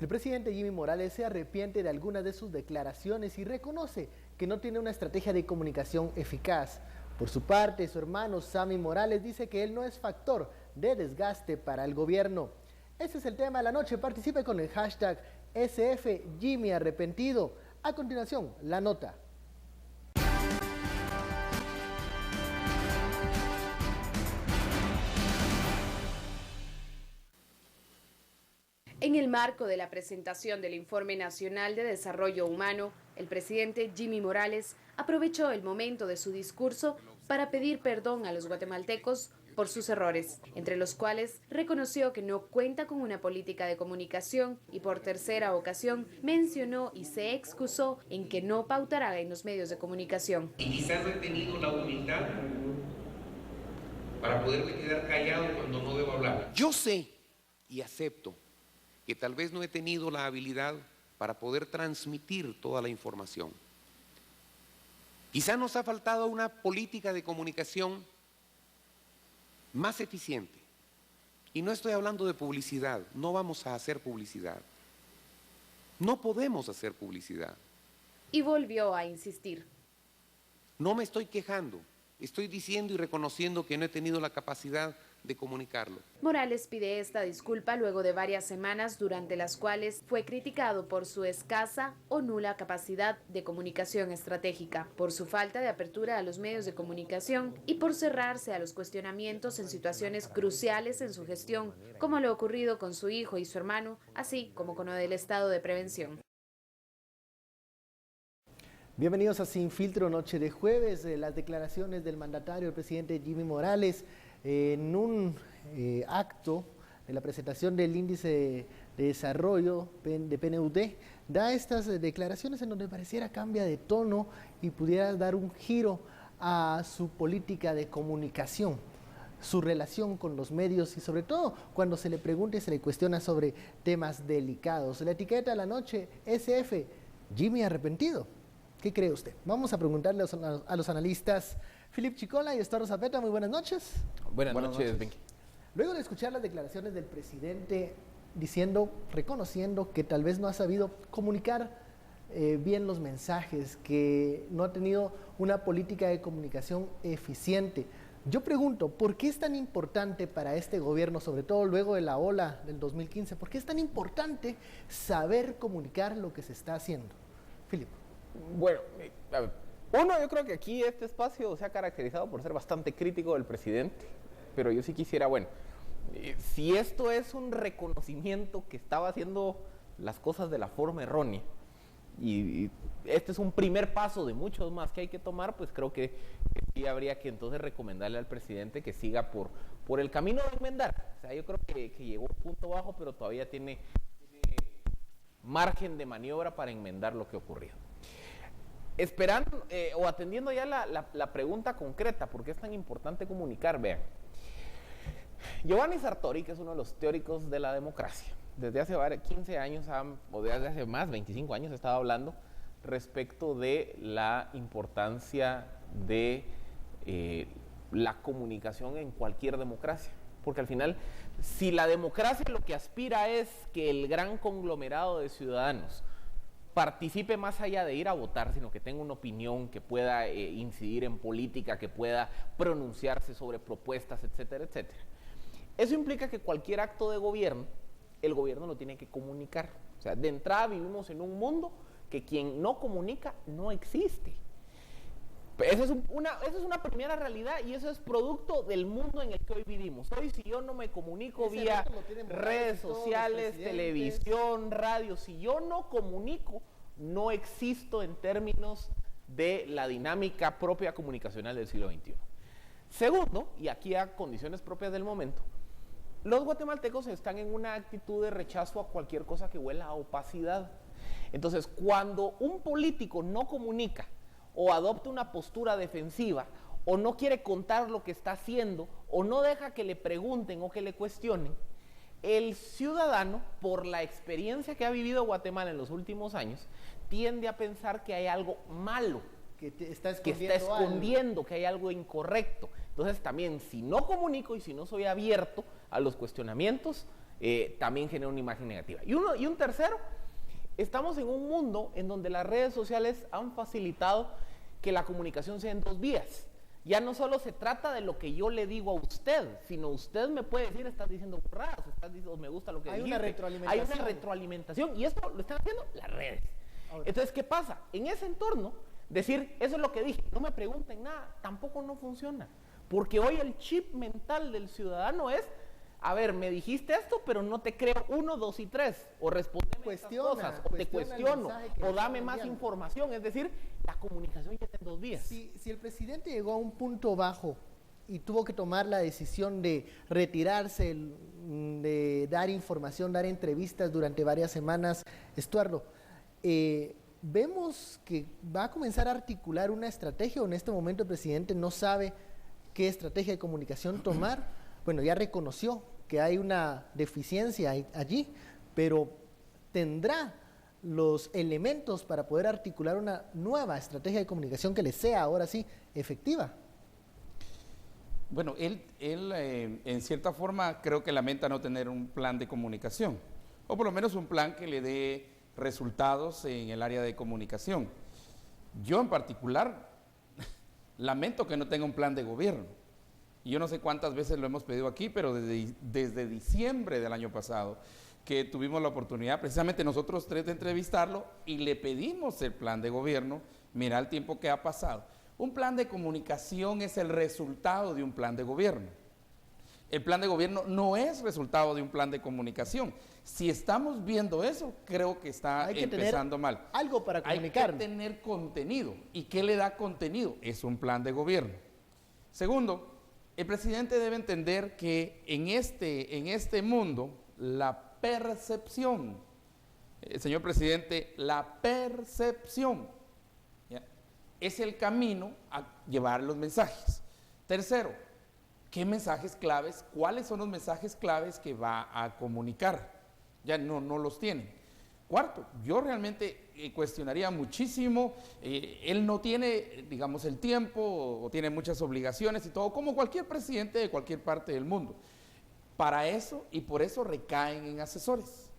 El presidente Jimmy Morales se arrepiente de algunas de sus declaraciones y reconoce que no tiene una estrategia de comunicación eficaz. Por su parte, su hermano Sammy Morales dice que él no es factor de desgaste para el gobierno. Ese es el tema de la noche. Participe con el hashtag SFJimmyArrepentido. A continuación, la nota. En el marco de la presentación del Informe Nacional de Desarrollo Humano, el presidente Jimmy Morales aprovechó el momento de su discurso para pedir perdón a los guatemaltecos por sus errores, entre los cuales reconoció que no cuenta con una política de comunicación y por tercera ocasión mencionó y se excusó en que no pautará en los medios de comunicación. Y quizás he tenido la humildad para poderme quedar callado cuando no debo hablar. Yo sé y acepto que tal vez no he tenido la habilidad para poder transmitir toda la información. Quizá nos ha faltado una política de comunicación más eficiente. Y no estoy hablando de publicidad, no vamos a hacer publicidad. No podemos hacer publicidad. Y volvió a insistir. No me estoy quejando, estoy diciendo y reconociendo que no he tenido la capacidad de comunicarlo. Morales pide esta disculpa luego de varias semanas durante las cuales fue criticado por su escasa o nula capacidad de comunicación estratégica, por su falta de apertura a los medios de comunicación y por cerrarse a los cuestionamientos en situaciones cruciales en su gestión, como lo ocurrido con su hijo y su hermano, así como con lo del estado de prevención. Bienvenidos a Sin Filtro, noche de jueves. Las declaraciones del mandatario, el presidente Jimmy Morales, en un acto de la presentación del índice de desarrollo de PNUD, da estas declaraciones en donde pareciera cambia de tono y pudiera dar un giro a su política de comunicación, su relación con los medios y sobre todo cuando se le pregunta y se le cuestiona sobre temas delicados. La etiqueta de la noche, SF, Jimmy arrepentido. ¿Qué cree usted? Vamos a preguntarle a los analistas Philip Chicola y Estuardo Zapeta. Muy buenas noches. Buenas noches, Benky. Luego de escuchar las declaraciones del presidente reconociendo que tal vez no ha sabido comunicar bien los mensajes, que no ha tenido una política de comunicación eficiente, yo pregunto, ¿por qué es tan importante para este gobierno, sobre todo luego de la ola del 2015, por qué es tan importante saber comunicar lo que se está haciendo? Philip. Bueno, a ver, yo creo que aquí este espacio se ha caracterizado por ser bastante crítico del presidente, pero yo sí quisiera, si esto es un reconocimiento que estaba haciendo las cosas de la forma errónea, y este es un primer paso de muchos más que hay que tomar, pues creo que sí habría que entonces recomendarle al presidente que siga por el camino de enmendar. O sea, yo creo que llegó a un punto bajo, pero todavía tiene margen de maniobra para enmendar lo que ocurrió. Esperando o atendiendo ya la pregunta concreta, ¿por qué es tan importante comunicar? Vean, Giovanni Sartori, que es uno de los teóricos de la democracia, desde hace 15 años, o desde hace más, 25 años, estaba hablando respecto de la importancia de la comunicación en cualquier democracia. Porque al final, si la democracia lo que aspira es que el gran conglomerado de ciudadanos participe más allá de ir a votar, sino que tenga una opinión, que pueda incidir en política, que pueda pronunciarse sobre propuestas, etcétera, etcétera. Eso implica que cualquier acto de gobierno, el gobierno lo tiene que comunicar. O sea, de entrada vivimos en un mundo que quien no comunica no existe. Esa es una primera realidad y eso es producto del mundo en el que hoy vivimos. Hoy, si yo no me comunico vía redes sociales, televisión, radio, si yo no comunico, no existo en términos de la dinámica propia comunicacional del siglo XXI. Segundo, y aquí a condiciones propias del momento, los guatemaltecos están en una actitud de rechazo a cualquier cosa que huela a opacidad. Entonces, cuando un político no comunica o adopta una postura defensiva, o no quiere contar lo que está haciendo, o no deja que le pregunten o que le cuestionen, el ciudadano, por la experiencia que ha vivido Guatemala en los últimos años, tiende a pensar que hay algo malo, que está escondiendo, que hay algo incorrecto. Entonces también, si no comunico y si no soy abierto a los cuestionamientos, también genera una imagen negativa. Y un tercero, estamos en un mundo en donde las redes sociales han facilitado que la comunicación sea en dos vías. Ya no solo se trata de lo que yo le digo a usted, sino usted me puede decir, estás diciendo burradas, estás diciendo, me gusta lo que dijiste. Hay una retroalimentación. Hay una retroalimentación, y esto lo están haciendo las redes. Entonces, ¿qué pasa? En ese entorno, decir, eso es lo que dije, no me pregunten nada, tampoco no funciona. Porque hoy el chip mental del ciudadano es, a ver, me dijiste esto, pero no te creo 1, 2 y 3, o respóndeme estas cosas, o te cuestiono, o dame más información. Es decir, la comunicación ya está en dos vías. Si el presidente llegó a un punto bajo y tuvo que tomar la decisión de retirarse, de dar información, dar entrevistas durante varias semanas, Estuardo, vemos que va a comenzar a articular una estrategia, o en este momento el presidente no sabe qué estrategia de comunicación tomar. Bueno, ya reconoció que hay una deficiencia allí, pero tendrá los elementos para poder articular una nueva estrategia de comunicación que le sea ahora sí efectiva. Bueno, él en cierta forma creo que lamenta no tener un plan de comunicación, o por lo menos un plan que le dé resultados en el área de comunicación. Yo en particular lamento que no tenga un plan de gobierno. Yo no sé cuántas veces lo hemos pedido aquí, pero desde diciembre del año pasado, que tuvimos la oportunidad, precisamente nosotros tres, de entrevistarlo, y le pedimos el plan de gobierno. Mira el tiempo que ha pasado. Un plan de comunicación es el resultado de un plan de gobierno. El plan de gobierno no es resultado de un plan de comunicación. Si estamos viendo eso, creo que está empezando mal. Algo para comunicar. Hay que tener contenido. ¿Y qué le da contenido? Es un plan de gobierno. Segundo, el presidente debe entender que en este mundo la percepción, señor presidente, la percepción, ¿ya?, es el camino a llevar los mensajes. Tercero, ¿qué mensajes claves? ¿Cuáles son los mensajes claves que va a comunicar? Ya no los tienen. Cuarto, yo realmente cuestionaría muchísimo, él no tiene, digamos, el tiempo, o tiene muchas obligaciones y todo, como cualquier presidente de cualquier parte del mundo. Para eso, y por eso recaen en asesores.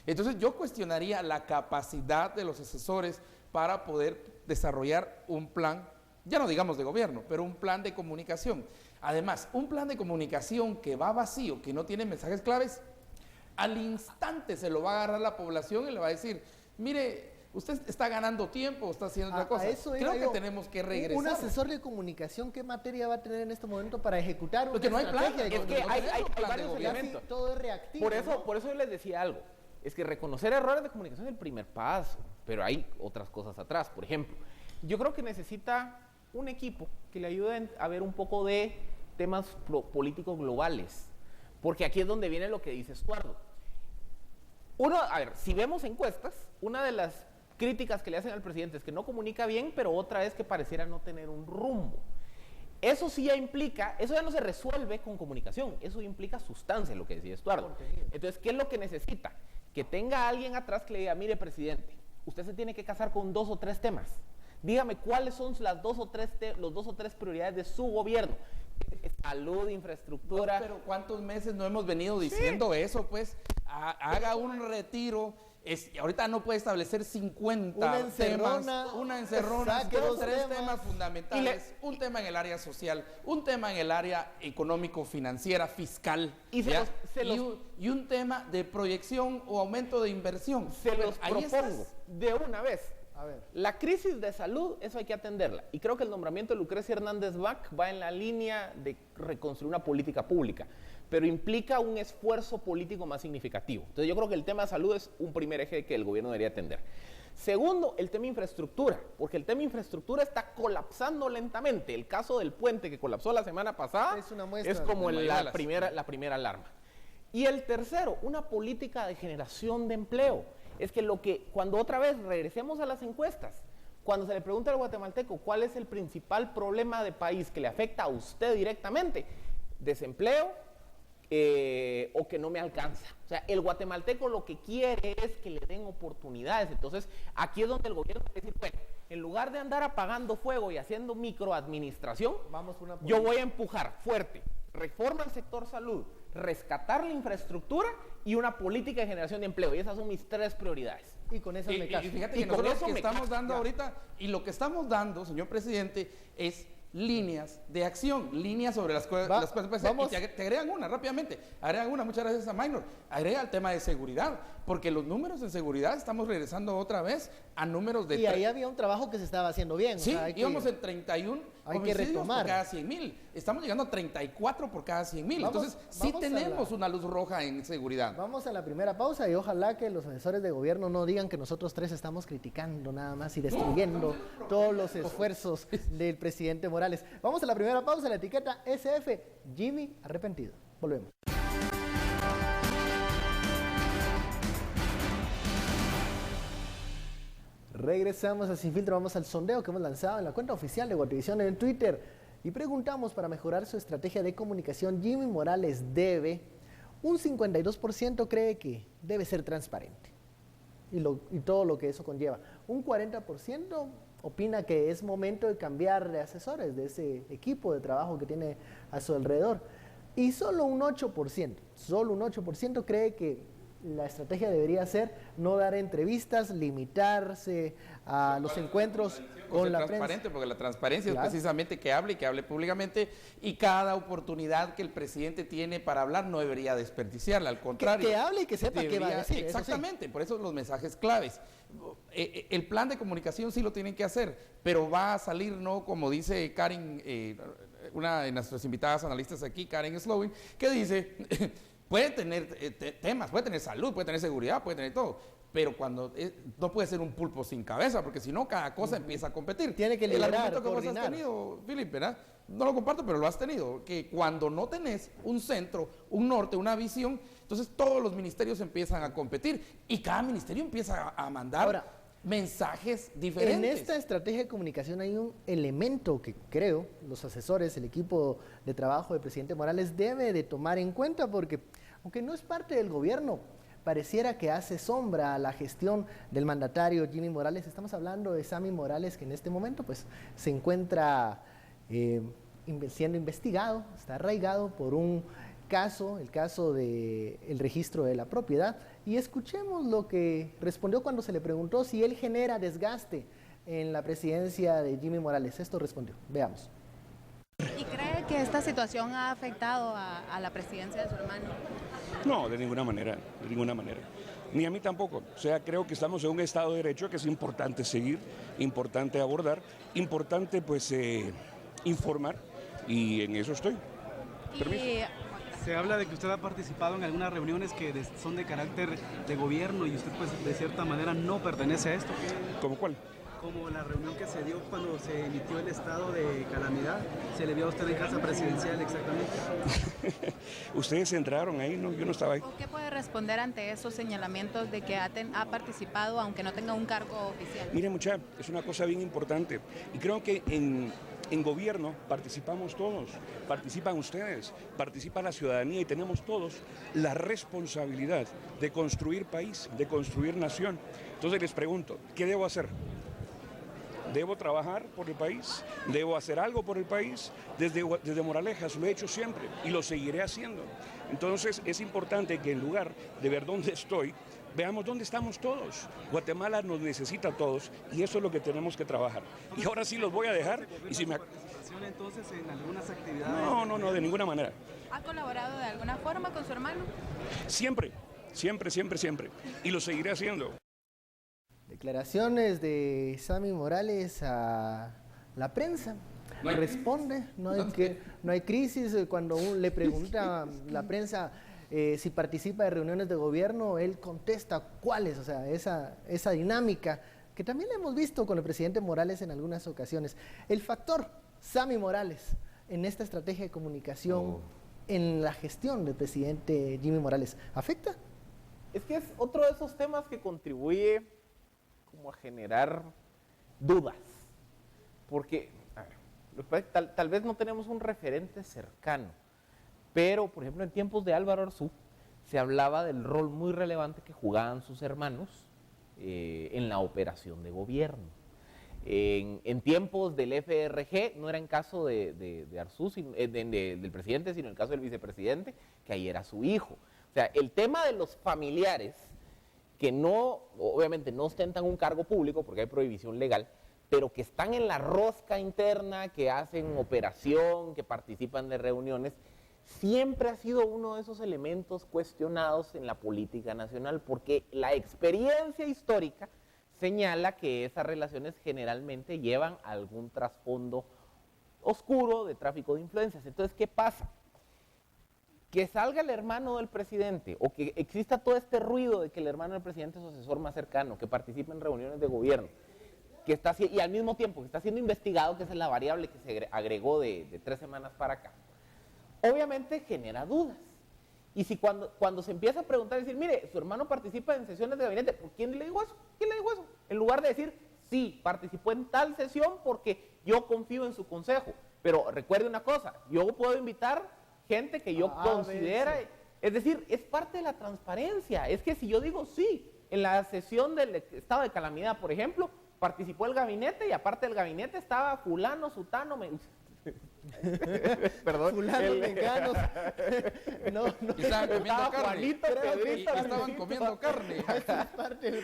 Entonces yo cuestionaría la capacidad de los asesores para poder desarrollar un plan, ya no digamos de gobierno, pero un plan de comunicación. Además, un plan de comunicación que va vacío, que no tiene mensajes claves, al instante se lo va a agarrar la población y le va a decir, mire, usted está ganando tiempo, está haciendo otra cosa. Creo que tenemos que regresar. Un asesor de comunicación, ¿qué materia va a tener en este momento para ejecutar Porque no hay plan. Es que hay varios elementos. Todo es reactivo. Por eso yo les decía algo. Es que reconocer errores de comunicación es el primer paso, pero hay otras cosas atrás. Por ejemplo, yo creo que necesita un equipo que le ayude a ver un poco de temas políticos globales. Porque aquí es donde viene lo que dice Estuardo. A ver, si vemos encuestas, una de las críticas que le hacen al presidente es que no comunica bien, pero otra es que pareciera no tener un rumbo. Eso sí ya implica, eso ya no se resuelve con comunicación, eso implica sustancia, lo que decía Estuardo. Entonces, ¿qué es lo que necesita? Que tenga alguien atrás que le diga, mire, presidente, usted se tiene que casar con 2 o 3 temas. Dígame cuáles son las 2 o 3 prioridades de su gobierno. Salud, infraestructura. No, pero ¿cuántos meses no hemos venido diciendo eso? Pues haga un retiro. Ahorita no puede establecer 50 temas, una encerrona, 2, 3 temas fundamentales, un tema en el área social, un tema en el área económico-financiera, fiscal, y un tema de proyección o aumento de inversión. Se los propongo de una vez. A ver. La crisis de salud, eso hay que atenderla. Y creo que el nombramiento de Lucrecia Hernández Bach va en la línea de reconstruir una política pública, pero implica un esfuerzo político más significativo. Entonces yo creo que el tema de salud es un primer eje que el gobierno debería atender. Segundo, el tema infraestructura, porque el tema infraestructura está colapsando lentamente. El caso del puente que colapsó la semana pasada es como la primera alarma. Y el tercero, una política de generación de empleo. Es que cuando otra vez regresemos a las encuestas, cuando se le pregunta al guatemalteco cuál es el principal problema de país que le afecta a usted directamente, desempleo o que no me alcanza. O sea, el guatemalteco lo que quiere es que le den oportunidades. Entonces, aquí es donde el gobierno va a decir, bueno, en lugar de andar apagando fuego y haciendo microadministración, yo voy a empujar fuerte. Reforma al sector salud, rescatar la infraestructura y una política de generación de empleo. Y esas son mis 3 prioridades. Y con esas me caso. Y fíjate que nosotros lo que estamos dando ahorita, y lo que estamos dando, señor presidente, es líneas de acción, líneas sobre las cosas. Y te agregan una rápidamente, muchas gracias a Minor, agrega el tema de seguridad, porque los números en seguridad estamos regresando otra vez a números de... Y ahí había un trabajo que se estaba haciendo bien. Sí, o sea, íbamos en 31 homicidios por cada 100,000, estamos llegando a 34 por cada 100,000, entonces sí tenemos una luz roja en seguridad. Vamos a la primera pausa y ojalá que los asesores de gobierno no digan que nosotros 3 estamos criticando nada más y destruyendo todos los esfuerzos del presidente Morales. Vamos a la primera pausa, la etiqueta SF, Jimmy arrepentido. Volvemos. Regresamos a Sin Filtro, vamos al sondeo que hemos lanzado en la cuenta oficial de Guatevisión en Twitter y preguntamos para mejorar su estrategia de comunicación, Jimmy Morales debe, un 52% cree que debe ser transparente y todo lo que eso conlleva. Un 40% opina que es momento de cambiar de asesores, de ese equipo de trabajo que tiene a su alrededor. Y solo un 8% cree que la estrategia debería ser no dar entrevistas, limitarse a los encuentros con la prensa. Porque la transparencia es precisamente que hable y que hable públicamente, y cada oportunidad que el presidente tiene para hablar no debería desperdiciarla, al contrario. Que hable y que sepa qué va a decir. Exactamente, por eso los mensajes claves. El plan de comunicación sí lo tienen que hacer, pero va a salir, no como dice Karen, una de nuestras invitadas analistas aquí, Karen Slowin, que dice... Puede tener temas, puede tener salud, puede tener seguridad, puede tener todo, pero cuando no puede ser un pulpo sin cabeza, porque si no cada cosa empieza a competir. Tiene que liderar, el argumento que coordinar. vos has tenido, Philip, ¿verdad? No lo comparto, pero lo has tenido, que cuando no tenés un centro, un norte, una visión, entonces todos los ministerios empiezan a competir y cada ministerio empieza a mandar mensajes diferentes. En esta estrategia de comunicación hay un elemento que creo los asesores, el equipo de trabajo del presidente Morales debe de tomar en cuenta, porque aunque no es parte del gobierno, pareciera que hace sombra a la gestión del mandatario Jimmy Morales. Estamos hablando de Sammy Morales, que en este momento pues se encuentra siendo investigado, está arraigado por un caso, el caso del registro de la propiedad, y escuchemos lo que respondió cuando se le preguntó si él genera desgaste en la presidencia de Jimmy Morales. Esto respondió, veamos. ¿Y cree que esta situación ha afectado a la presidencia de su hermano? No, de ninguna manera, ni a mí tampoco. O sea, creo que estamos en un Estado de Derecho que es importante seguir, importante abordar, importante pues informar, y en eso estoy. Permiso. Se habla de que usted ha participado en algunas reuniones que son de carácter de gobierno y usted pues de cierta manera no pertenece a esto. ¿Cómo cuál? Como la reunión que se dio cuando se emitió el estado de calamidad, se le vio a usted en casa presidencial exactamente. Ustedes entraron ahí, no, yo no estaba ahí. ¿Qué puede responder ante esos señalamientos de que ha participado aunque no tenga un cargo oficial? Mire, muchacha, es una cosa bien importante y creo que en gobierno participamos todos, participan ustedes, participa la ciudadanía y tenemos todos la responsabilidad de construir país, de construir nación. Entonces les pregunto, ¿qué debo hacer? ¿Debo trabajar por el país? ¿Debo hacer algo por el país? Desde Moralejas lo he hecho siempre y lo seguiré haciendo. Entonces es importante que en lugar de ver dónde estoy, veamos dónde estamos todos. Guatemala nos necesita a todos y eso es lo que tenemos que trabajar. Y ahora sí los voy a dejar. Y si me... ¿Participación entonces en algunas actividades? No, de ninguna manera. ¿Ha colaborado de alguna forma con su hermano? Siempre. Y lo seguiré haciendo. Declaraciones de Sammy Morales a la prensa. Responde, no hay crisis. Cuando le pregunta a la prensa si participa de reuniones de gobierno, él contesta cuáles, o sea, esa dinámica que también la hemos visto con el presidente Morales en algunas ocasiones. El factor Sammy Morales en esta estrategia de comunicación, en la gestión del presidente Jimmy Morales, ¿afecta? Es que es otro de esos temas que contribuye como a generar dudas, porque tal vez no tenemos un referente cercano, pero por ejemplo en tiempos de Álvaro Arzú se hablaba del rol muy relevante que jugaban sus hermanos en la operación de gobierno. En tiempos del FRG, no era en caso de Arzú, del presidente, sino en el caso del vicepresidente, que ahí era su hijo. O sea, el tema de los familiares que no, obviamente no ostentan un cargo público porque hay prohibición legal, pero que están en la rosca interna, que hacen operación, que participan de reuniones, siempre ha sido uno de esos elementos cuestionados en la política nacional, porque la experiencia histórica señala que esas relaciones generalmente llevan a algún trasfondo oscuro de tráfico de influencias. Entonces, ¿qué pasa? Que salga el hermano del presidente o que exista todo este ruido de que el hermano del presidente es su asesor más cercano, que participa en reuniones de gobierno, que está, y al mismo tiempo que está siendo investigado, que esa es la variable que se agregó de 3 semanas para acá, obviamente genera dudas. Y si cuando se empieza a preguntar, decir, mire, su hermano participa en sesiones de gabinete, ¿por quién le dijo eso? ¿Quién le dijo eso? En lugar de decir, sí, participó en tal sesión porque yo confío en su consejo. Pero recuerde una cosa, yo puedo invitar gente que yo considera, es decir, es parte de la transparencia. Es que si yo digo sí, en la sesión del estado de calamidad, por ejemplo, participó el gabinete y aparte del gabinete estaba fulano, sutano, perdón, fulano, mengano. No, estaban comiendo carne. Juanito, Pedrito, estaban comiendo carne.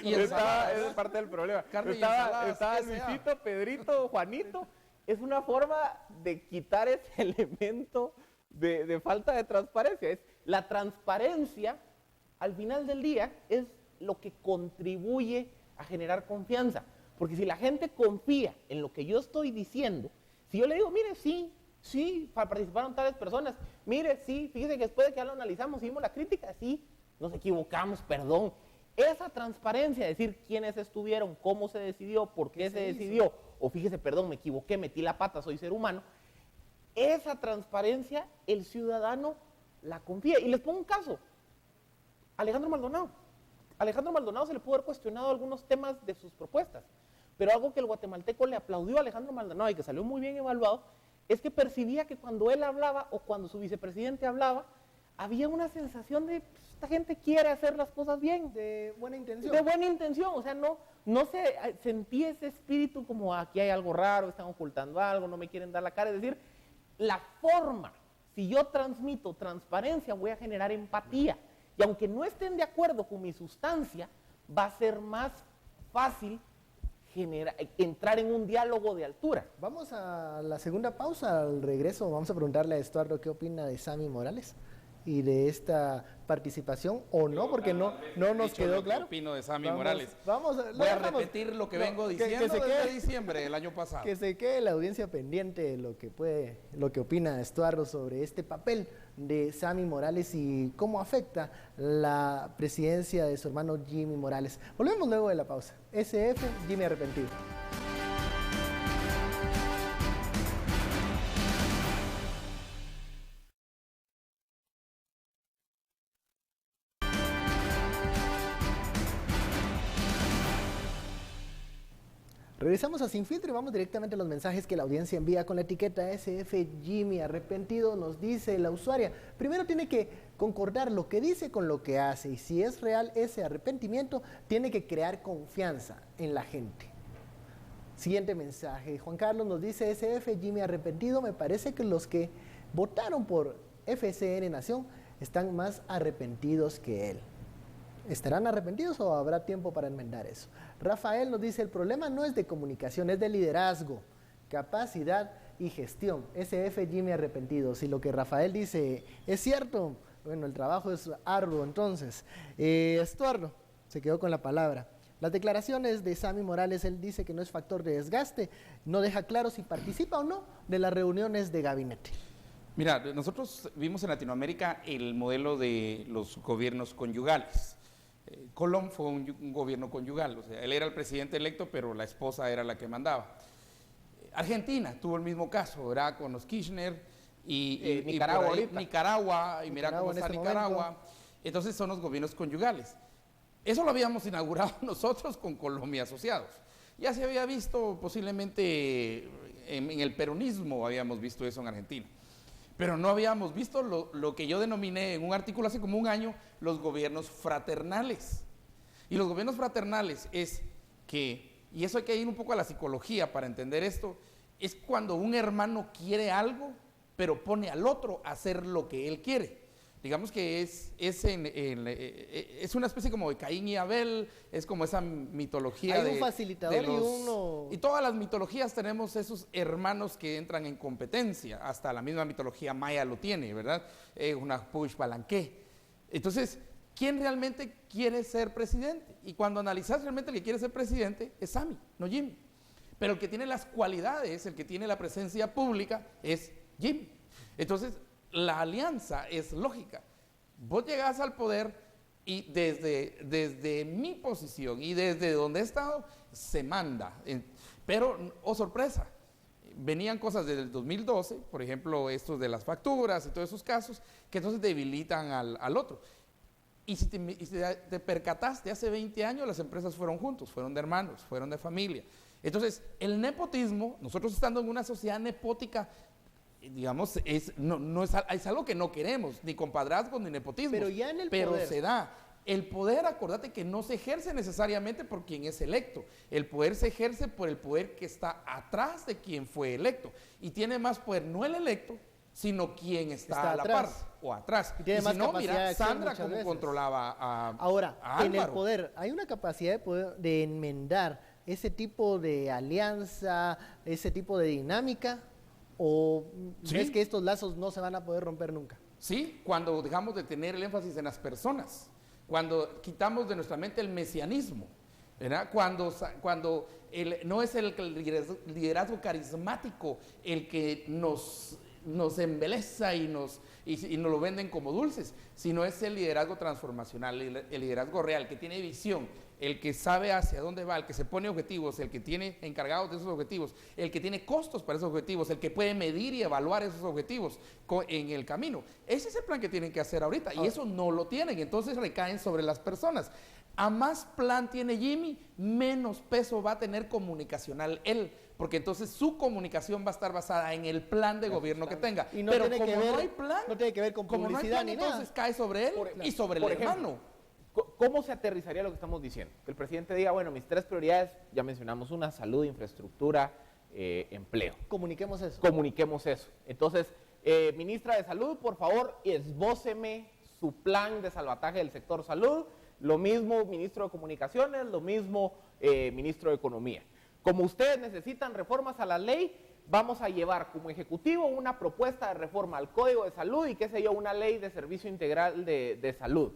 Y esa es parte del problema. Carne y Estaba ensaladas, Luisito, Pedrito, Juanito. Es una forma de quitar ese elemento de falta de transparencia. Es la transparencia, al final del día, es lo que contribuye a generar confianza. Porque si la gente confía en lo que yo estoy diciendo, si yo le digo, mire, sí, participaron tales personas, mire, sí, fíjese que después de que ya lo analizamos, hicimos la crítica, sí, nos equivocamos, perdón. Esa transparencia, decir quiénes estuvieron, cómo se decidió, por qué se decidió, o fíjese, perdón, me equivoqué, metí la pata, soy ser humano, esa transparencia el ciudadano la confía. Y les pongo un caso, Alejandro Maldonado se le pudo haber cuestionado algunos temas de sus propuestas, pero algo que el guatemalteco le aplaudió a Alejandro Maldonado y que salió muy bien evaluado, es que percibía que cuando él hablaba o cuando su vicepresidente hablaba, había una sensación de, pues, esta gente quiere hacer las cosas bien. De buena intención. De buena intención, o sea, no se sentía ese espíritu como aquí hay algo raro, están ocultando algo, no me quieren dar la cara, es decir, la forma, si yo transmito transparencia, voy a generar empatía. Y aunque no estén de acuerdo con mi sustancia, va a ser más fácil entrar en un diálogo de altura. Vamos a la segunda pausa. Al regreso vamos a preguntarle a Estuardo qué opina de Sammy Morales y de esta participación o no, porque no nos quedó claro. ¿Qué opino de Sammy Morales? Voy a repetir lo que vengo diciendo desde diciembre del año pasado. Que se quede la audiencia pendiente de lo que opina Estuardo sobre este papel de Sammy Morales y cómo afecta la presidencia de su hermano Jimmy Morales. Volvemos luego de la pausa. SF, Jimmy arrepentido. Regresamos a Sin Filtro y vamos directamente a los mensajes que la audiencia envía con la etiqueta SF Jimmy arrepentido. Nos dice la usuaria, primero tiene que concordar lo que dice con lo que hace y si es real ese arrepentimiento, tiene que crear confianza en la gente. Siguiente mensaje, Juan Carlos nos dice, SF Jimmy arrepentido, me parece que los que votaron por FCN Nación están más arrepentidos que él. ¿Estarán arrepentidos o habrá tiempo para enmendar eso? Rafael nos dice, el problema no es de comunicación, es de liderazgo, capacidad y gestión. SF Jimmy arrepentido. Si lo que Rafael dice es cierto, bueno, el trabajo es arduo entonces. Estuardo se quedó con la palabra. Las declaraciones de Sammy Morales, él dice que no es factor de desgaste, no deja claro si participa o no de las reuniones de gabinete. Mira, nosotros vimos en Latinoamérica el modelo de los gobiernos conyugales. Colón fue un gobierno conyugal, o sea, él era el presidente electo, pero la esposa era la que mandaba. Argentina tuvo el mismo caso, ¿verdad? Con los Kirchner y Nicaragua, Nicaragua, y mira cómo está Nicaragua. Entonces son los gobiernos conyugales. Eso lo habíamos inaugurado nosotros con Colombia Asociados. Ya se había visto posiblemente en el peronismo, habíamos visto eso en Argentina. Pero no habíamos visto lo que yo denominé en un artículo hace como un año, los gobiernos fraternales. Y los gobiernos fraternales es que y eso hay que ir un poco a la psicología para entender esto, es cuando un hermano quiere algo, pero pone al otro a hacer lo que él quiere. Digamos que es una especie como de Caín y Abel, es como esa mitología hay un facilitador y uno... Y todas las mitologías tenemos esos hermanos que entran en competencia, hasta la misma mitología maya lo tiene, ¿verdad? Una push palanqué. Entonces, ¿quién realmente quiere ser presidente? Y cuando analizas realmente el que quiere ser presidente es Sammy, no Jimmy. Pero el que tiene las cualidades, el que tiene la presencia pública es Jimmy. Entonces, la alianza es lógica. Vos llegás al poder y desde mi posición y desde donde he estado, se manda. Pero, oh sorpresa, venían cosas desde el 2012, por ejemplo, estos de las facturas y todos esos casos, que entonces debilitan al otro. Y si te percataste, hace 20 años las empresas fueron juntos, fueron de hermanos, fueron de familia. Entonces, el nepotismo, nosotros estando en una sociedad nepótica, digamos, es algo que no queremos, ni compadrazgos ni nepotismo. Pero ya en el poder. Se da. El poder, acordate que no se ejerce necesariamente por quien es electo. El poder se ejerce por el poder que está atrás de quien fue electo. Y tiene más poder no el electo, sino quien está a la par o atrás. Y tiene más si no, capacidad mira, de acción Sandra muchas cómo veces controlaba a Ahora, a en el Álvaro. poder, ¿hay una capacidad de poder de enmendar ese tipo de alianza, ese tipo de dinámica? ¿O Sí. ves que estos lazos no se van a poder romper nunca? Sí, cuando dejamos de tener el énfasis en las personas, cuando quitamos de nuestra mente el mesianismo, ¿verdad? Cuando no es el liderazgo carismático el que nos embeleza y nos lo venden como dulces, sino es el liderazgo transformacional, el liderazgo real, que tiene visión, el que sabe hacia dónde va, el que se pone objetivos, el que tiene encargados de esos objetivos, el que tiene costos para esos objetivos, el que puede medir y evaluar esos objetivos en el camino. Ese es el plan que tienen que hacer ahorita, y eso no lo tienen, entonces recaen sobre las personas. A más plan tiene Jimmy, menos peso va a tener comunicacional él, porque entonces su comunicación va a estar basada en el plan de gobierno que tenga. Y no pero tiene como que ver, no hay plan, no tiene que ver con como no hay publicidad plan, ni entonces nada. cae sobre él y sobre el por ejemplo, hermano. ¿Cómo se aterrizaría lo que estamos diciendo? Que el presidente diga, bueno, mis 3 prioridades, ya mencionamos una, salud, infraestructura, empleo. Comuniquemos eso. Comuniquemos eso. Entonces, ministra de Salud, por favor, esbóceme su plan de salvataje del sector salud. Lo mismo ministro de Comunicaciones, lo mismo ministro de Economía. Como ustedes necesitan reformas a la ley, vamos a llevar como ejecutivo una propuesta de reforma al Código de Salud y qué sé yo, una ley de servicio integral de salud.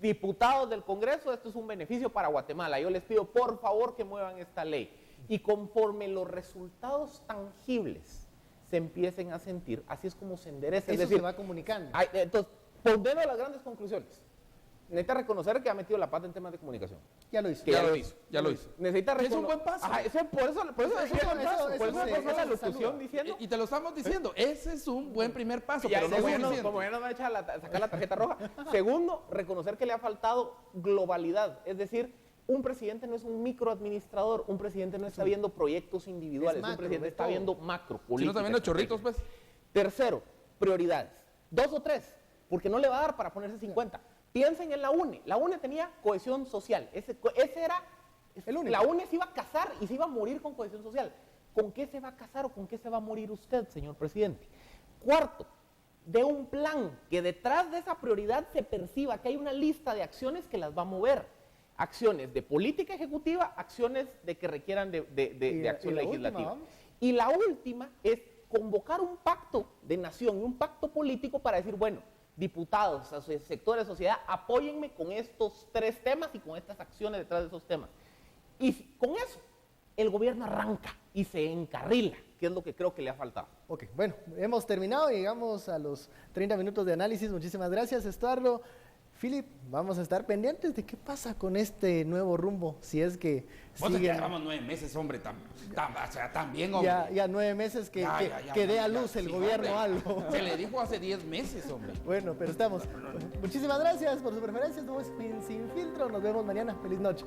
Diputados del Congreso, esto es un beneficio para Guatemala. Yo les pido por favor que muevan esta ley. Y conforme los resultados tangibles se empiecen a sentir, así es como se endereza. Eso se va comunicando. Entonces, pondendo las grandes conclusiones. Necesita reconocer que ha metido la pata en temas de comunicación. Ya lo hizo. Ya lo hizo. Necesita Es un buen paso. Ajá, por eso empezó la locución saluda. diciendo. Y te lo estamos diciendo, ese es un buen primer paso, Ya, pero no segundo, suficiente. como ya nos va a echar sacar la tarjeta roja. Segundo, reconocer que le ha faltado globalidad. Es decir, un presidente no es un microadministrador, un presidente no está viendo proyectos individuales, macro, un presidente ve está todo. viendo macro, Si no política. está viendo chorritos, pues. Tercero, prioridades. 2 o 3, porque no le va a dar para ponerse 50. Piensen en la UNE. La UNE tenía cohesión social. Ese era el único. La UNE se iba a casar y se iba a morir con cohesión social. ¿Con qué se va a casar o con qué se va a morir usted, señor presidente? Cuarto, de un plan que detrás de esa prioridad se perciba que hay una lista de acciones que las va a mover. Acciones de política ejecutiva, acciones de que requieran de acción legislativa. Y la última es convocar un pacto de nación, un pacto político para decir, bueno, diputados, sectores de sociedad, apóyenme con estos 3 temas y con estas acciones detrás de esos temas. Y con eso, el gobierno arranca y se encarrila, que es lo que creo que le ha faltado. Ok, bueno, hemos terminado y llegamos a los 30 minutos de análisis. Muchísimas gracias, Estuardo. Philip, vamos a estar pendientes de qué pasa con este nuevo rumbo, si es que Vos sigue. llevamos 9 meses, hombre, también, hombre. Ya 9 meses que dé a luz el gobierno hombre. algo. Se le dijo hace 10 meses, hombre. Bueno, pero estamos. Muchísimas gracias por su preferencia. Estuvo Sin Filtro. Nos vemos mañana. Feliz noche.